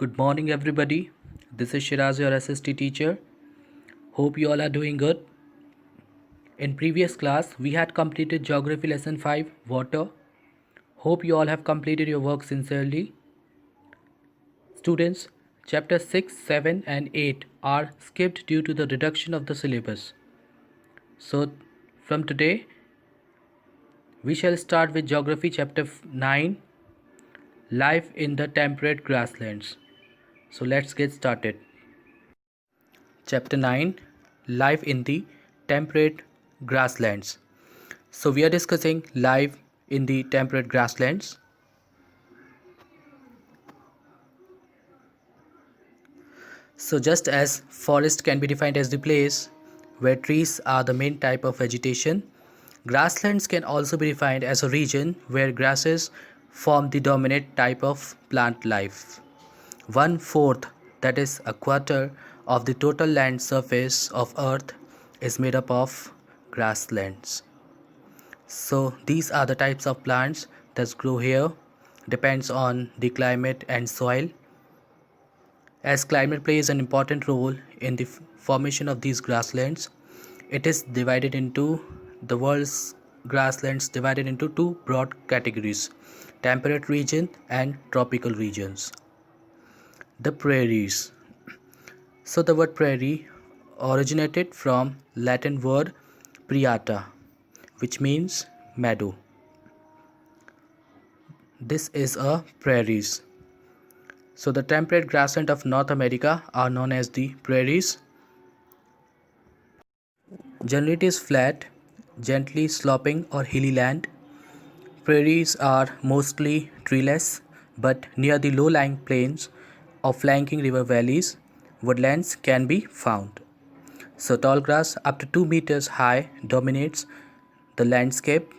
Good morning, everybody. This is Shiraz, your SST teacher. Hope you all are doing good. In previous class, we had completed Geography Lesson 5, Water. Hope you all have completed your work sincerely. Students, Chapter 6, 7 and 8 are skipped due to the reduction of the syllabus. So, from today, we shall start with Geography Chapter 9, Life in the Temperate Grasslands. So, let's get started. Chapter 9, Life in the Temperate Grasslands. So we are discussing life in the temperate grasslands. So just as forest can be defined as the place where trees are the main type of vegetation, grasslands can also be defined as a region where grasses form the dominant type of plant life. 1/4, that is a quarter, of the total land surface of Earth is made up of grasslands. So these are the types of plants that grow here. Depends on the climate and soil. As climate plays an important role in the formation of these grasslands, it is divided into the world's grasslands divided into two broad categories: temperate region and tropical regions. The prairies. So the word prairie originated from Latin word priata, which means meadow. This is a prairies. So the temperate grassland of North America are known as the prairies. Generally it is flat, gently sloping or hilly land. Prairies are mostly treeless, but near the low-lying plains or flanking river valleys, woodlands can be found. So tall grass up to 2 meters high dominates the landscape.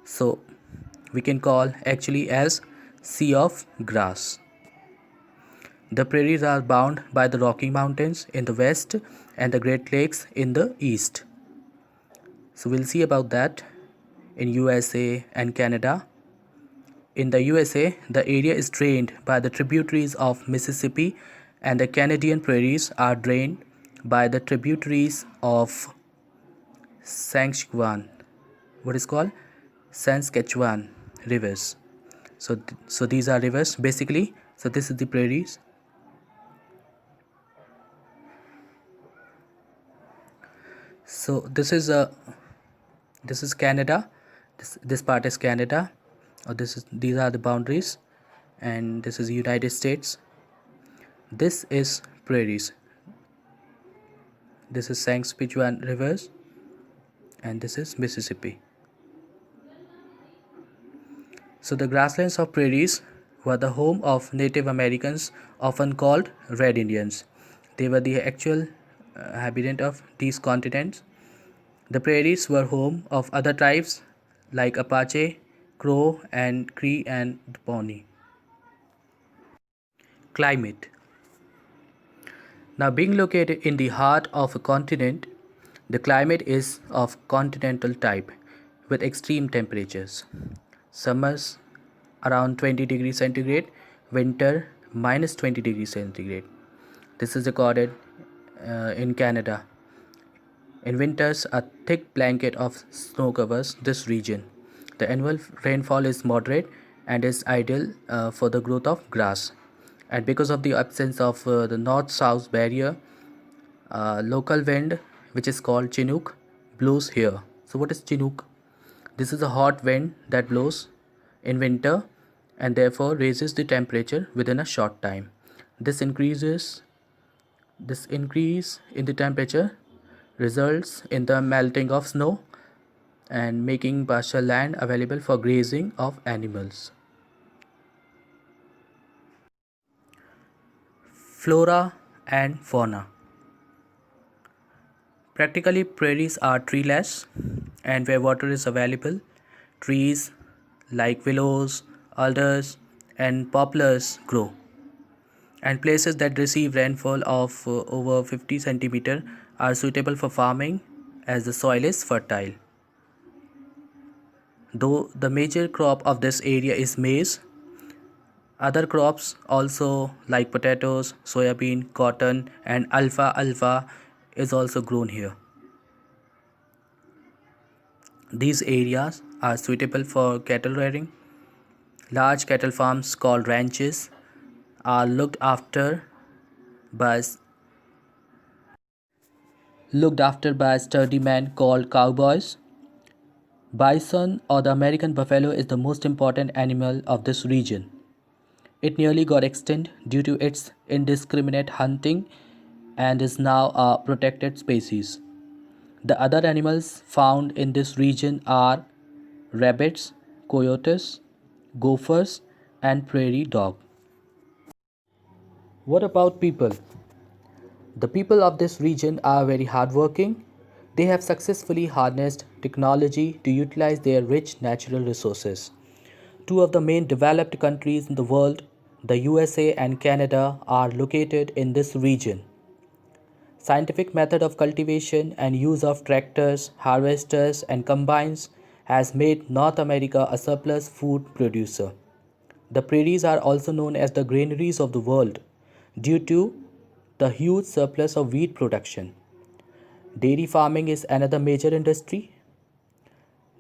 So we can call actually as sea of grass. The prairies are bound by the Rocky Mountains in the west and the Great Lakes in the east. So we'll see about that in USA and Canada. In the USA, the area is drained by the tributaries of Mississippi, and the Canadian prairies are drained by the tributaries of Saskatchewan. What is called Saskatchewan rivers. So these are rivers basically. So this is the prairies. So this is Canada. This part is Canada, or these are the boundaries, and this is United States. This is prairies. This is Saskatchewan rivers, and this is Mississippi. So the grasslands of prairies were the home of Native Americans, often called Red Indians. They were the actual inhabitant of these continents. The prairies were home of other tribes like Apache, Crow, and Cree and Pawnee. Climate. Now, being located in the heart of a continent, the climate is of continental type with extreme temperatures. Summers around 20 degrees centigrade, winter minus 20 degrees centigrade. This is recorded in Canada. In winters, a thick blanket of snow covers this region. The annual rainfall is moderate and is ideal for the growth of grass. And because of the absence of the north-south barrier, local wind, which is called Chinook, blows here. So what is Chinook? This is a hot wind that blows in winter and therefore raises the temperature within a short time. This increase in the temperature results in the melting of snow and making pasture land available for grazing of animals. Flora and fauna. Practically, prairies are treeless, and where water is available, trees like willows, alders, and poplars grow. And places that receive rainfall of over 50 centimeter are suitable for farming as the soil is fertile. Though the major crop of this area is maize, Other crops also like potatoes, soybean, cotton and alfalfa is also grown here. These areas are suitable for cattle rearing. Large cattle farms called ranches are by looked after by sturdy men called cowboys. Bison or the American buffalo is the most important animal of this region. It nearly got extinct due to its indiscriminate hunting and is now a protected species. The other animals found in this region are rabbits, coyotes, gophers, and prairie dog. What about people? The people of this region are very hardworking. They have successfully harnessed technology to utilize their rich natural resources. Two of the main developed countries in the world, the USA and Canada, are located in this region. Scientific method of cultivation and use of tractors, harvesters and combines has made North America a surplus food producer. The prairies are also known as the granaries of the world due to the huge surplus of wheat production. Dairy farming is another major industry.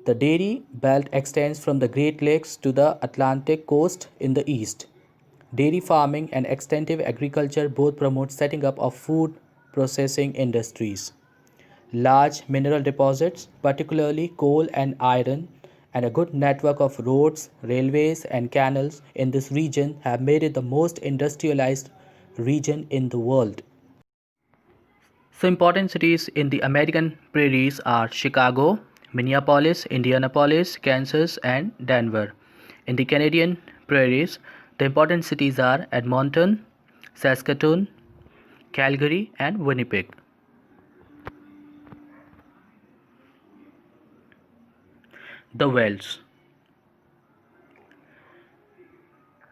The dairy belt extends from the Great Lakes to the Atlantic coast in the east. Dairy farming and extensive agriculture both promote setting up of food processing industries. Large mineral deposits, particularly coal and iron, and a good network of roads, railways, and canals in this region have made it the most industrialized region in the world. So, important cities in the American prairies are Chicago, Minneapolis, Indianapolis, Kansas, and Denver. In the Canadian prairies, the important cities are Edmonton, Saskatoon, Calgary, and Winnipeg. The Wells.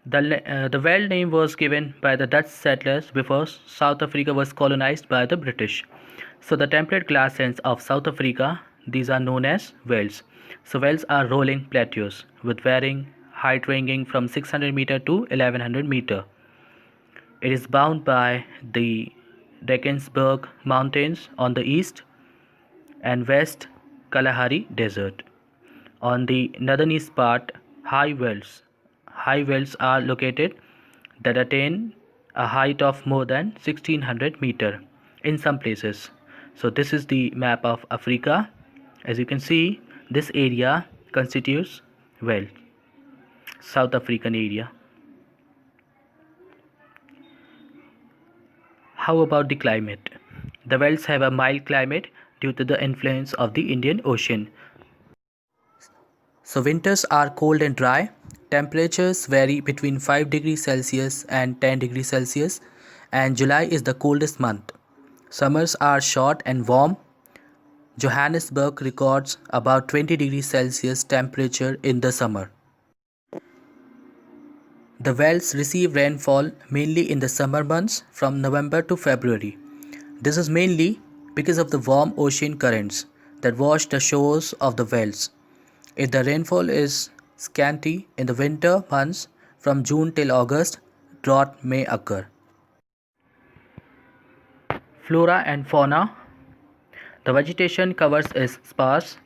The Weld name was given by the Dutch settlers before South Africa was colonized by the British. So the temperate grasslands of South Africa, these are known as Wells. So Wells are rolling plateaus with varying height ranging from 600 meter to 1100 meter. It is bound by the Drakensberg Mountains on the east and west Kalahari Desert. On the northeast part, high wells. High wells are located that attain a height of more than 1600 meter in some places. So this is the map of Africa. As you can see, this area constitutes well South African area. How about the climate? The wells have a mild climate due to the influence of the Indian Ocean. So winters are cold and dry. Temperatures vary between 5 degrees Celsius and 10 degrees Celsius, and July is the coldest month. Summers are short and warm. Johannesburg records about 20 degrees Celsius temperature in the summer. The Wells receive rainfall mainly in the summer months from November to February. This is mainly because of the warm ocean currents that wash the shores of the Wells. If the rainfall is scanty in the winter months from June till August, drought may occur. Flora and fauna. The vegetation covers is sparse.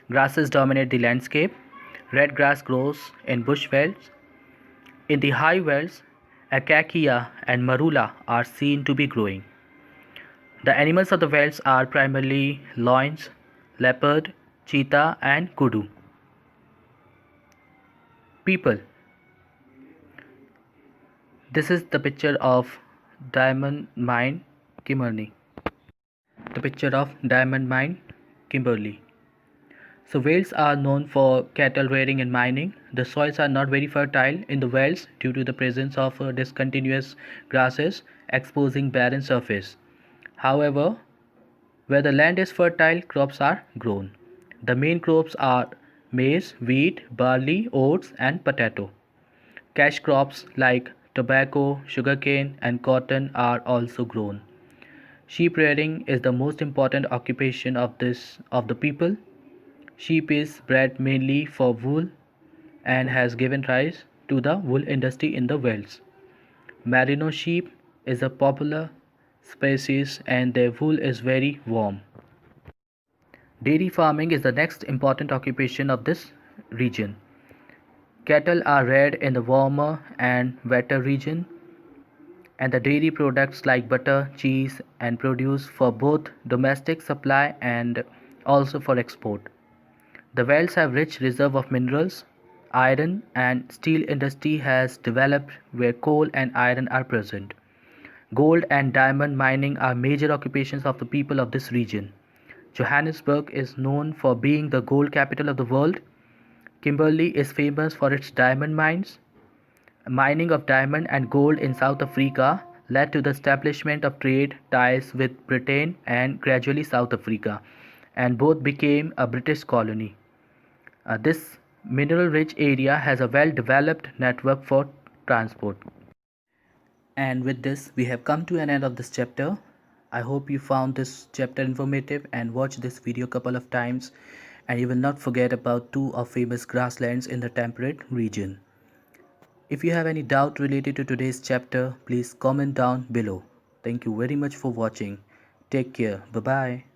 Grasses dominate the landscape. Red grass grows in bush velds. In the high velds, acacia and marula are seen to be growing. The animals of the velds are primarily lions, leopard, cheetah, and kudu. People. This is the picture of diamond mine, Kimberley. The picture of diamond mine, Kimberley. So Wales are known for cattle rearing and mining. The soils are not very fertile in the Wales due to the presence of discontinuous grasses exposing barren surface. However, where the land is fertile, crops are grown. The main crops are maize, wheat, barley, oats and potato. Cash crops like tobacco, sugarcane and cotton are also grown. Sheep rearing is the most important occupation of the people. Sheep is bred mainly for wool and has given rise to the wool industry in the Wales. Merino sheep is a popular species and their wool is very warm. Dairy farming is the next important occupation of this region. Cattle are reared in the warmer and wetter region, and the dairy products like butter, cheese, and produce for both domestic supply and also for export. The Wales have rich reserve of minerals, iron, and steel industry has developed where coal and iron are present. Gold and diamond mining are major occupations of the people of this region. Johannesburg is known for being the gold capital of the world. Kimberley is famous for its diamond mines. Mining of diamond and gold in South Africa led to the establishment of trade ties with Britain and gradually South Africa, and both became a British colony. This mineral rich area has a well developed network for transport. And with this, we have come to an end of this chapter. I hope you found this chapter informative and watch this video couple of times, and you will not forget about two of famous grasslands in the temperate region. If you have any doubt related to today's chapter, please comment down below. Thank you very much for watching. Take care. Bye bye.